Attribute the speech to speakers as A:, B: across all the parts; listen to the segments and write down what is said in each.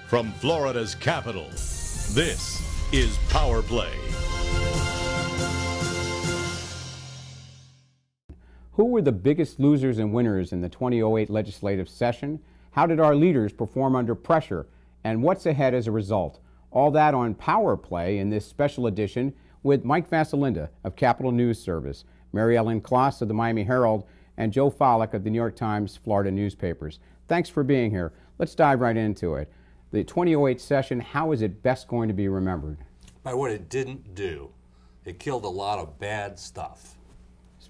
A: From Florida's capital, this is Power Play.
B: Who were the biggest losers and winners in the 2008 legislative session? How did our leaders perform under pressure? And what's ahead as a result? All that on Power Play in this special edition with Mike Vasalinda of Capital News Service, Mary Ellen Kloss of the Miami Herald, and Joe Follick of the New York Times Florida newspapers. Thanks for being here. Let's dive right into it. The 2008 session, how is it best going to be remembered?
C: By what it didn't do. It killed a lot of bad stuff.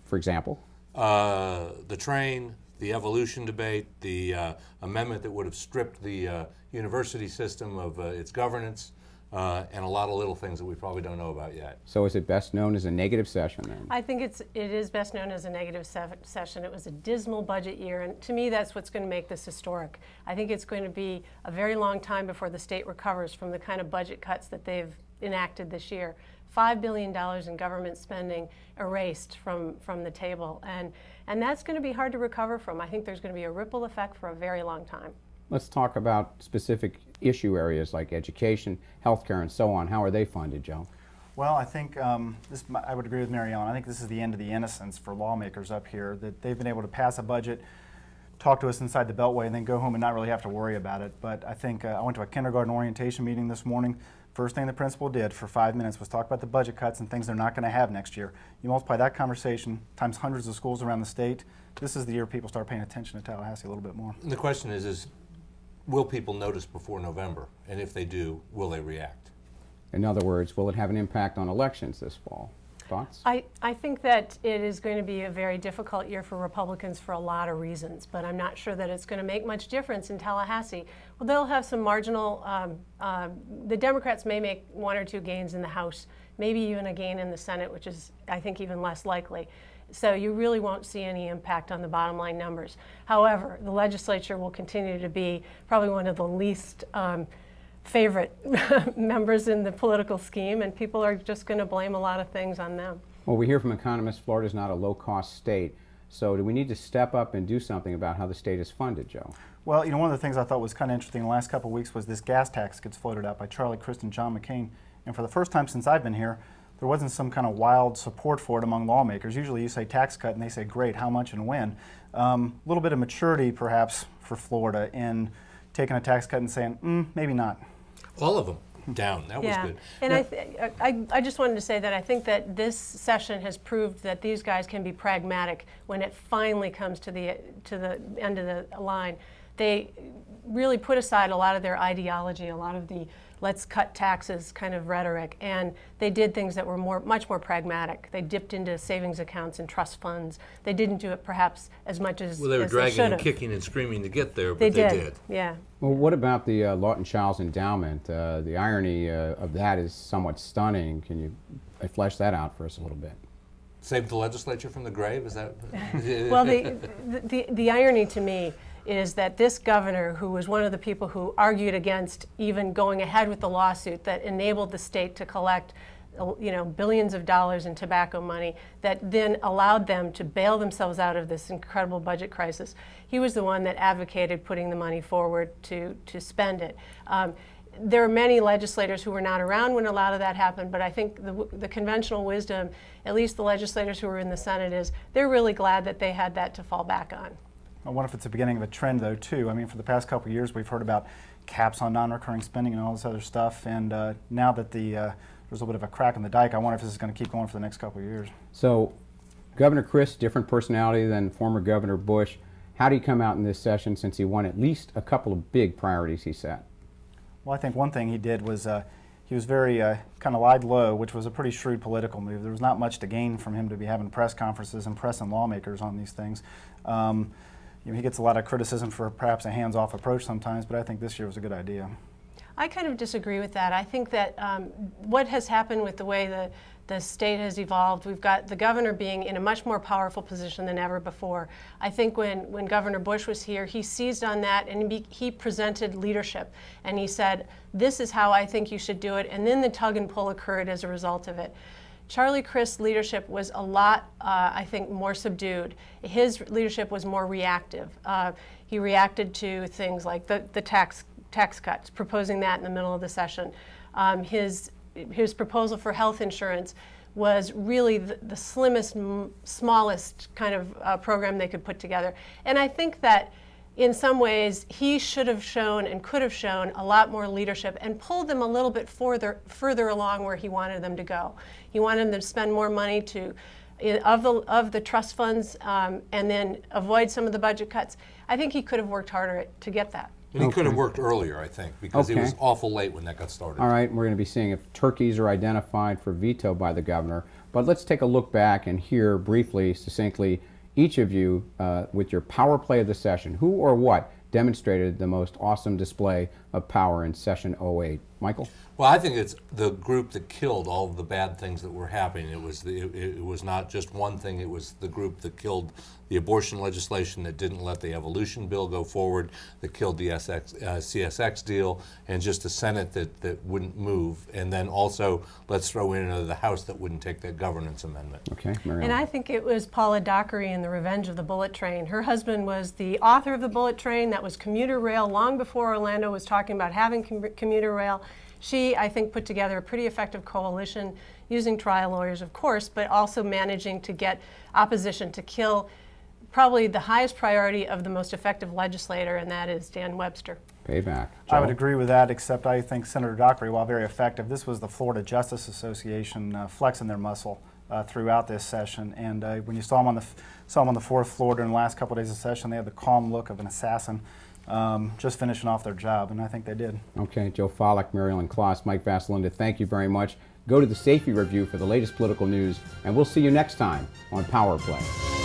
B: For example?
C: The train, the evolution debate, the amendment that would have stripped the university system of its governance, and a lot of little things that we probably don't know about yet.
B: So is it best known as a negative session then?
D: I think it is best known as a negative session. It was a dismal budget year, and to me that's what's going to make this historic. I think it's going to be a very long time before the state recovers from the kind of budget cuts that they've enacted this year. $5 billion in government spending erased from the table, and that's going to be hard to recover from. I think there's going to be a ripple effect for a very long time.
B: Let's talk about specific issue areas like education, healthcare, and so on. How are they funded, Joe?
E: Well, I think I would agree with Mary Ellen. I think this is the end of the innocence for lawmakers up here, that they've been able to pass a budget, talk to us inside the Beltway, and then go home and not really have to worry about it. But I think I went to a kindergarten orientation meeting this morning. First thing the principal did for 5 minutes was talk about the budget cuts and things they're not going to have next year. You multiply that conversation times hundreds of schools around the state, this is the year people start paying attention to Tallahassee a little bit more.
C: And the question is will people notice before November? And if they do, will they react?
B: In other words, will it have an impact on elections this fall? Thoughts?
D: I think that it is going to be a very difficult year for Republicans for a lot of reasons, but I'm not sure that it's going to make much difference in Tallahassee. Well, they'll have some marginal, the Democrats may make one or two gains in the House, maybe even a gain in the Senate, which is, I think, even less likely. So you really won't see any impact on the bottom line numbers. However, the legislature will continue to be probably one of the least favorite members in the political scheme, and people are just going to blame a lot of things on them.
B: Well, we hear from economists Florida is not a low-cost state. So do we need to step up and do something about how the state is funded, Joe?
E: Well, you know, one of the things I thought was kind of interesting in the last couple of weeks was this gas tax gets floated out by Charlie Crist and John McCain. And for the first time since I've been here, there wasn't some kind of wild support for it among lawmakers. Usually you say tax cut and they say, great, how much and when? A little bit of maturity, perhaps, for Florida in taking a tax cut and saying, maybe not.
C: All of them down. That was good.
D: And I just wanted to say that I think that this session has proved that these guys can be pragmatic when it finally comes to the end of the line. They really put aside a lot of their ideology, a lot of the let's cut taxes kind of rhetoric, and they did things that were much more pragmatic. They dipped into savings accounts and trust funds. They didn't do it perhaps as much as
C: well, they were dragging and kicking and screaming to get there, but they did.
D: Yeah.
B: Well, what about the Lawton Childs endowment? The irony of that is somewhat stunning. Can you flesh that out for us a little bit?
C: Save the legislature from the grave? Is that?
D: Well, the irony to me is that this governor, who was one of the people who argued against even going ahead with the lawsuit that enabled the state to collect, billions of dollars in tobacco money, that then allowed them to bail themselves out of this incredible budget crisis, he was the one that advocated putting the money forward to spend it. There are many legislators who were not around when a lot of that happened, but I think the conventional wisdom, at least the legislators who were in the Senate, is they're really glad that they had that to fall back on.
E: I wonder if it's the beginning of a trend, though, too. I mean, for the past couple of years, we've heard about caps on non-recurring spending and all this other stuff, and now that there's a little bit of a crack in the dike, I wonder if this is going to keep going for the next couple of years.
B: So, Governor Crist, different personality than former Governor Bush. How did he come out in this session since he won at least a couple of big priorities he set?
E: Well, I think one thing he did was he was very kind of lied low, which was a pretty shrewd political move. There was not much to gain from him to be having press conferences and pressing lawmakers on these things. He gets a lot of criticism for perhaps a hands-off approach sometimes, but I think this year was a good idea.
D: I kind of disagree with that. I think that what has happened with the way the state has evolved, we've got the governor being in a much more powerful position than ever before. I think when Governor Bush was here, he seized on that and he presented leadership. And he said, this is how I think you should do it. And then the tug and pull occurred as a result of it. Charlie Crist's leadership was a lot, I think, more subdued. His leadership was more reactive. He reacted to things like the tax tax cuts, proposing that in the middle of the session. His proposal for health insurance was really the slimmest, smallest kind of program they could put together. And I think that in some ways he should have shown and could have shown a lot more leadership and pulled them a little bit further along where he wanted them to go. He wanted them to spend more money of the trust funds and then avoid some of the budget cuts. I think he could have worked harder to get that.
C: And he could have worked earlier, I think, because it was awful late when that got started.
B: All right, we're going to be seeing if turkeys are identified for veto by the governor. But let's take a look back and hear briefly, succinctly, each of you with your power play of the session. Who or what demonstrated the most awesome display of power in session 08? Michael?
C: Well, I think it's the group that killed all of the bad things that were happening. It was not just one thing. It was the group that killed the abortion legislation, that didn't let the evolution bill go forward, that killed the CSX deal, and just a Senate that wouldn't move. And then also, let's throw in the House that wouldn't take that governance amendment.
B: Okay, Mary Ellen.
D: And I think it was Paula Dockery in The Revenge of the Bullet Train. Her husband was the author of the Bullet Train. That was commuter rail long before Orlando was talking about having commuter rail. She, I think, put together a pretty effective coalition using trial lawyers, of course, but also managing to get opposition to kill probably the highest priority of the most effective legislator, and that is Dan Webster.
B: Payback.
E: I would agree with that, except I think Senator Dockery, while very effective, this was the Florida Justice Association flexing their muscle throughout this session. And when you saw them on the fourth floor during the last couple of days of session, they had the calm look of an assassin. Just finishing off their job, and I think they did.
B: Okay, Joe Follick, Mary Ellen Kloss, Mike Vasalinda, thank you very much. Go to the Safety Review for the latest political news, and we'll see you next time on Power Play.